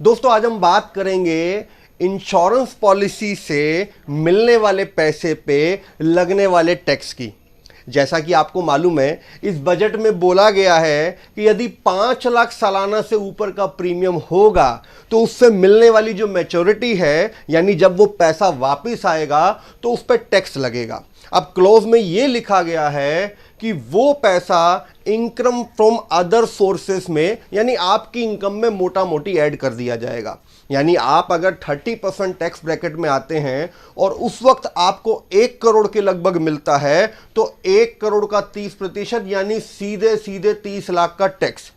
दोस्तों आज हम बात करेंगे इंश्योरेंस पॉलिसी से मिलने वाले पैसे पे लगने वाले टैक्स की। जैसा कि आपको मालूम है, इस बजट में बोला गया है कि यदि 5 लाख सालाना से ऊपर का प्रीमियम होगा तो उससे मिलने वाली जो मैच्योरिटी है, यानी जब वो पैसा वापस आएगा तो उस पर टैक्स लगेगा। अब क्लॉज में ये लिखा गया है कि वो पैसा इनकम फ्रॉम अदर सोर्सेस में, यानी आपकी इनकम में मोटा मोटी ऐड कर दिया जाएगा। यानी आप अगर 30% टैक्स ब्रैकेट में आते हैं और उस वक्त आपको 1 करोड़ के लगभग मिलता है, तो 1 करोड़ का 30% यानी सीधे सीधे 30 लाख का टैक्स।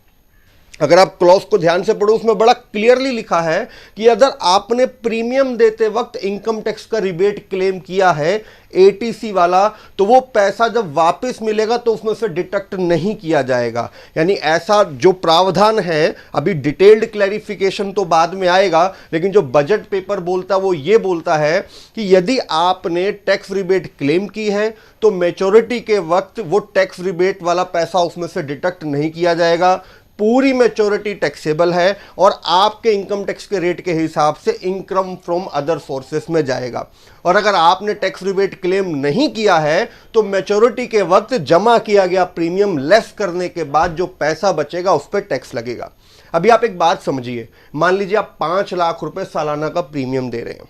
अगर आप क्लॉज को ध्यान से पढ़ो, उसमें बड़ा क्लियरली लिखा है कि अगर आपने प्रीमियम देते वक्त इनकम टैक्स का रिबेट क्लेम किया है एटीसी वाला, तो वो पैसा जब वापस मिलेगा तो उसमें से डिडक्ट नहीं किया जाएगा। यानी ऐसा जो प्रावधान है, अभी डिटेल्ड क्लैरिफिकेशन तो बाद में आएगा, लेकिन जो बजट पेपर बोलता है वो ये बोलता है कि यदि आपने टैक्स रिबेट क्लेम की है तो मैच्योरिटी के वक्त वो टैक्स रिबेट वाला पैसा उसमें से डिडक्ट नहीं किया जाएगा। पूरी मैच्योरिटी टैक्सेबल है और आपके इनकम टैक्स के रेट के हिसाब से इनकम फ्रॉम अदर सोर्सेस में जाएगा। और अगर आपने टैक्स रिबेट क्लेम नहीं किया है तो मैच्योरिटी के वक्त जमा किया गया प्रीमियम लेस करने के बाद जो पैसा बचेगा उस पर टैक्स लगेगा। अभी आप एक बात समझिए, मान लीजिए आप 5 लाख रुपए सालाना का प्रीमियम दे रहे हैं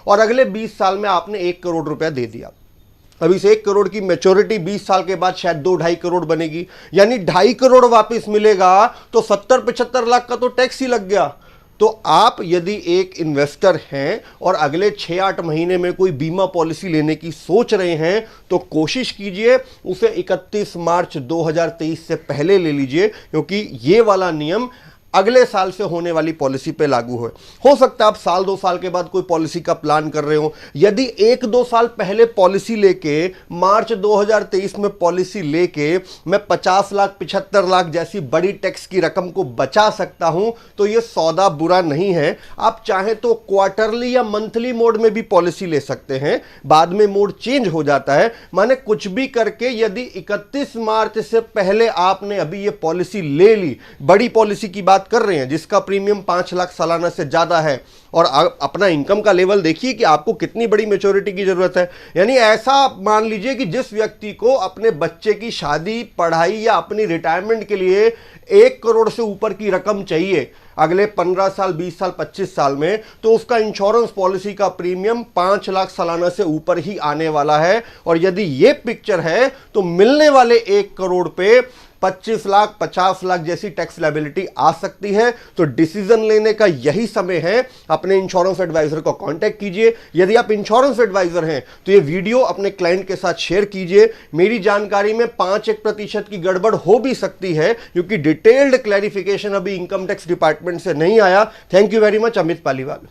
और अगले 20 साल में आपने 1 करोड़ रुपया दे दिया। अब इस 1 करोड़ की मैच्योरिटी 20 साल के बाद शायद 2-2.5 करोड़ बनेगी, यानी 2.5 करोड़ वापस मिलेगा तो 70-75 लाख का तो टैक्स ही लग गया। तो आप यदि एक इन्वेस्टर हैं और अगले 6-8 महीने में कोई बीमा पॉलिसी लेने की सोच रहे हैं तो कोशिश कीजिए उसे 31 मार्च 2023 से पहले ले लीजिए, क्योंकि ये वाला नियम अगले साल से होने वाली पॉलिसी पे लागू हो सकता है आप साल 2 साल के बाद कोई पॉलिसी का प्लान कर रहे हो। यदि 1-2 साल पहले पॉलिसी लेके मार्च 2023 में पॉलिसी लेके मैं 50 लाख 75 लाख जैसी बड़ी टैक्स की रकम को बचा सकता हूं तो यह सौदा बुरा नहीं है। आप चाहे तो क्वार्टरली या मंथली मोड में भी पॉलिसी ले सकते हैं, बाद में मोड चेंज हो जाता है। माने कुछ भी करके यदि 31 मार्च से पहले आपने अभी ये पॉलिसी ले ली, बड़ी पॉलिसी की बात कर रहे हैं जिसका प्रीमियम 5 लाख सालाना से ज्यादा है, और अपना इनकम का लेवल देखिए कि आपको कितनी बड़ी मैच्योरिटी की जरूरत है। यानी ऐसा मान लीजिए कि जिस व्यक्ति को अपने बच्चे की शादी, पढ़ाई या अपनी रिटायरमेंट के लिए 1 करोड़ से ऊपर की रकम चाहिए अगले 15 साल, 20 साल, 25 साल में, तो उसका इंश्योरेंस पॉलिसी का प्रीमियम 5 लाख सालाना से ऊपर ही आने वाला है। और यदि यह पिक्चर है तो मिलने वाले 1 करोड़ पे 25 लाख 50 लाख जैसी टैक्स लायबिलिटी आ सकती है। तो डिसीजन लेने का यही समय है। अपने इंश्योरेंस एडवाइजर को कांटेक्ट कीजिए। यदि आप इंश्योरेंस एडवाइजर हैं तो ये वीडियो अपने क्लाइंट के साथ शेयर कीजिए। मेरी जानकारी में 5-1% की गड़बड़ हो भी सकती है, क्योंकि डिटेल्ड क्लैरिफिकेशन अभी इनकम टैक्स डिपार्टमेंट से नहीं आया। Thank you very much. Amit Paliwal.